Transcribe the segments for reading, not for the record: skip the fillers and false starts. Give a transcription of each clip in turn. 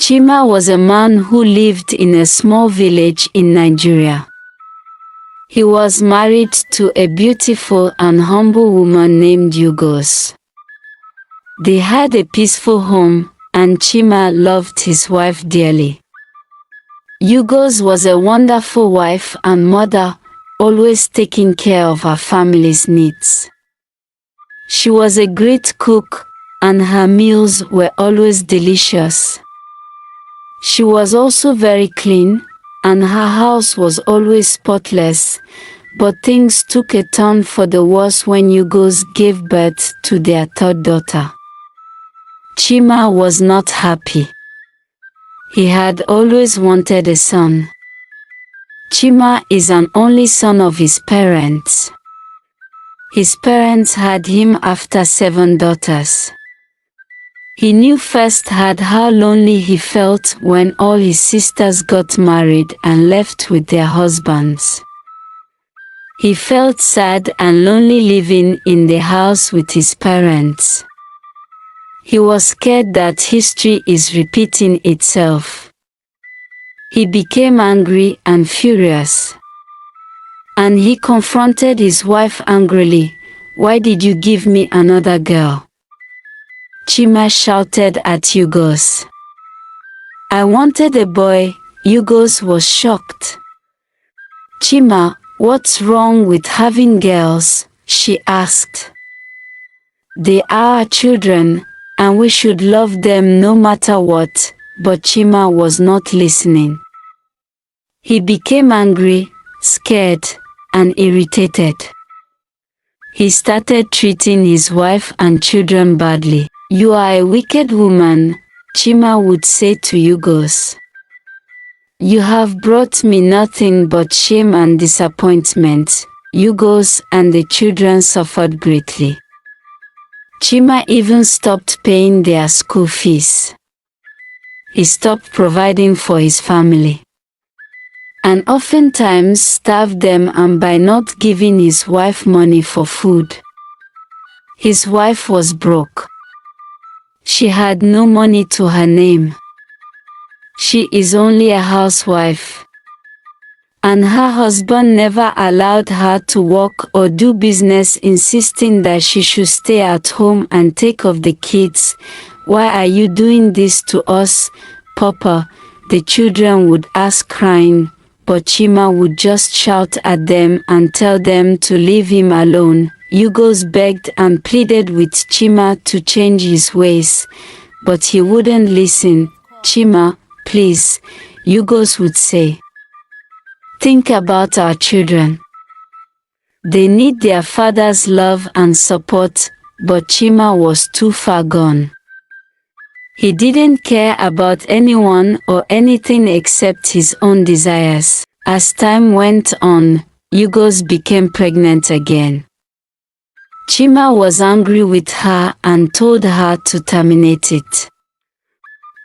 Chima was a man who lived in a small village in Nigeria. He was married to a beautiful and humble woman named Ugoeze. They had a peaceful home, and Chima loved his wife dearly. Ugoeze was a wonderful wife and mother, always taking care of her family's needs. She was a great cook, and her meals were always delicious. She was also very clean, and her house was always spotless, but things took a turn for the worse when Ugoeze gave birth to their third daughter. Chima was not happy. He had always wanted a son. Chima is an only son of his parents. His parents had him after 7 daughters. He knew firsthand how lonely he felt when all his sisters got married and left with their husbands. He felt sad and lonely living in the house with his parents. He was scared that history is repeating itself. He became angry and furious. And he confronted his wife angrily. "Why did you give me another girl?" Chima shouted at Ugoeze. "I wanted a boy." Ugoeze was shocked. "Chima, what's wrong with having girls?" she asked. "They are our children, and we should love them no matter what," but Chima was not listening. He became angry, scared, and irritated. He started treating his wife and children badly. "You are a wicked woman," Chima would say to Ugoeze. "You have brought me nothing but shame and disappointment." Ugoeze and the children suffered greatly. Chima even stopped paying their school fees. He stopped providing for his family, and oftentimes starved them and by not giving his wife money for food. His wife was broke. She had no money to her name. She is only a housewife. And her husband never allowed her to work or do business, insisting that she should stay at home and take care of the kids. "Why are you doing this to us, Papa?" the children would ask, crying, but Chima would just shout at them and tell them to leave him alone. Ugoeze begged and pleaded with Chima to change his ways, but he wouldn't listen. "Chima, please," Ugoeze would say. "Think about our children. They need their father's love and support," but Chima was too far gone. He didn't care about anyone or anything except his own desires. As time went on, Ugoeze became pregnant again. Chima was angry with her and told her to terminate it,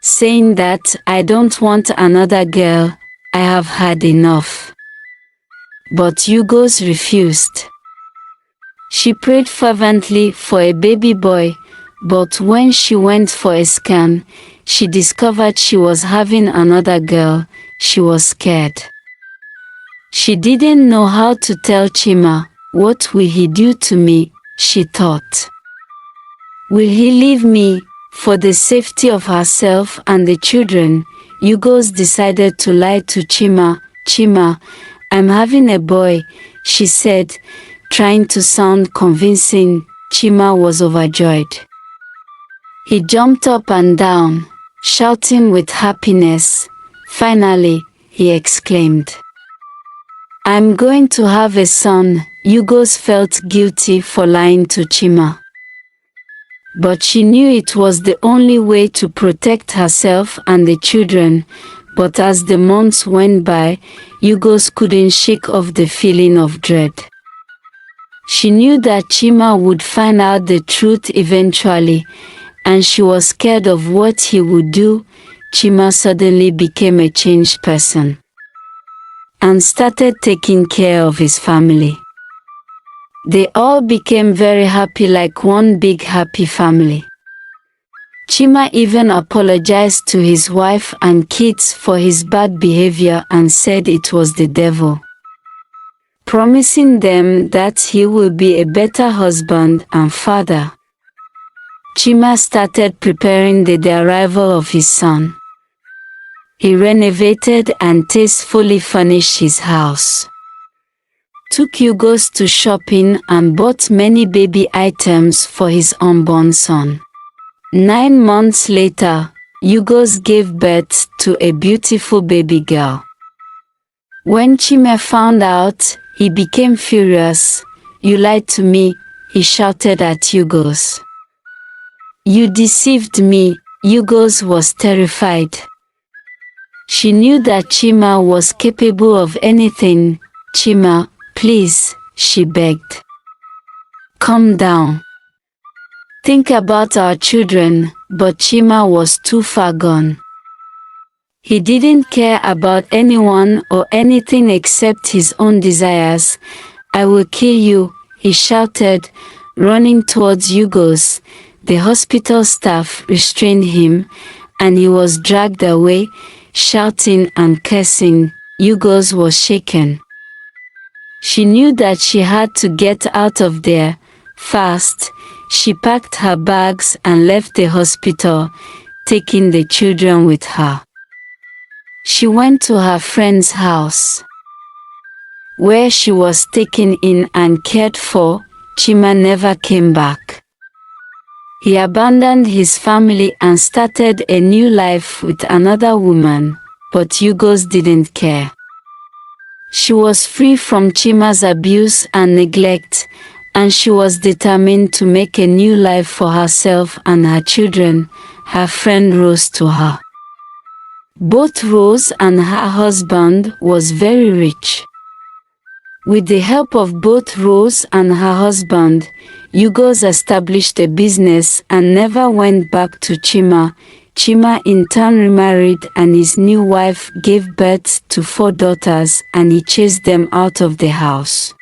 saying that, "I don't want another girl, I have had enough." But Ugoeze refused. She prayed fervently for a baby boy, but when she went for a scan, she discovered she was having another girl. She was scared. She didn't know how to tell Chima. "What will he do to me?" she thought. "Will he leave me?" For the safety of herself and the children, Ugoeze decided to lie to Chima. "Chima, I'm having a boy," she said, trying to sound convincing. Chima was overjoyed. He jumped up and down, shouting with happiness. "Finally," he exclaimed, "I'm going to have a son." Ugoeze felt guilty for lying to Chima, but she knew it was the only way to protect herself and the children. But as the months went by, Ugoeze couldn't shake off the feeling of dread. She knew that Chima would find out the truth eventually, and she was scared of what he would do. Chima suddenly became a changed person and started taking care of his family. They all became very happy, like one big happy family. Chima even apologized to his wife and kids for his bad behavior and said it was the devil, promising them that he will be a better husband and father. Chima started preparing the arrival of his son. He renovated and tastefully furnished his house, took Ugoeze to shopping and bought many baby items for his unborn son. 9 months later, Ugoeze gave birth to a beautiful baby girl. When Chima found out, he became furious. "You lied to me," he shouted at Ugoeze. "You deceived me." Ugoeze was terrified. She knew that Chima was capable of anything. "Chima, please," she begged. "Calm down. Think about our children," but Chima was too far gone. He didn't care about anyone or anything except his own desires. "I will kill you," he shouted, running towards Ugoeze. The hospital staff restrained him, and he was dragged away, shouting and cursing. Ugoeze was shaken. She knew that she had to get out of there fast. She packed her bags and left the hospital, taking the children with her. She went to her friend's house, where she was taken in and cared for. Chima never came back. He abandoned his family and started a new life with another woman, but Ugoeze didn't care. She was free from Chima's abuse and neglect, and she was determined to make a new life for herself and her children. Her friend Rose to her. Both Rose and her husband was very rich. With the help of both Rose and her husband, Ugoeze established a business and never went back to Chima. Chima in turn remarried, and his new wife gave birth to 4 daughters, and he chased them out of the house.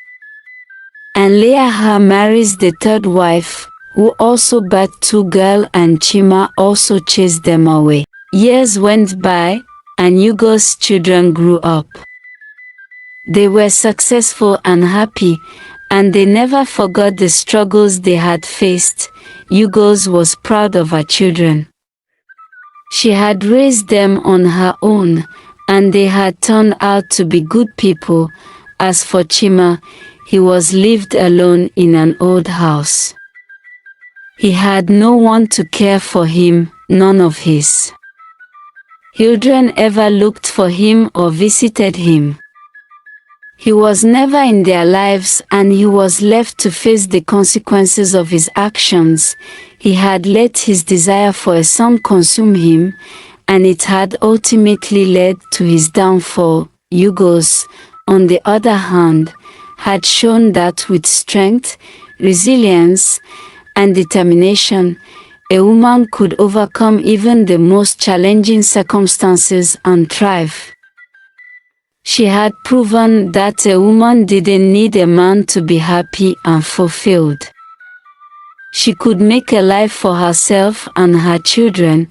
And Leah marries the 3rd wife, who also birthed 2 girls, and Chima also chased them away. Years went by, and Ugoeze's children grew up. They were successful and happy, and they never forgot the struggles they had faced. Ugoeze was proud of her children. She had raised them on her own, and they had turned out to be good people. As for Chima, he was lived alone in an old house. He had no one to care for him, none of his children ever looked for him or visited him. He was never in their lives, and he was left to face the consequences of his actions. He had let his desire for a son consume him, and it had ultimately led to his downfall. Ugoeze, on the other hand, had shown that with strength, resilience, and determination, a woman could overcome even the most challenging circumstances and thrive. She had proven that a woman didn't need a man to be happy and fulfilled. She could make a life for herself and her children,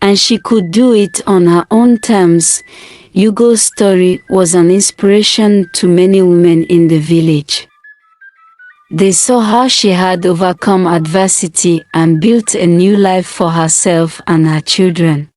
and she could do it on her own terms. Ugoeze's story was an inspiration to many women in the village. They saw how she had overcome adversity and built a new life for herself and her children.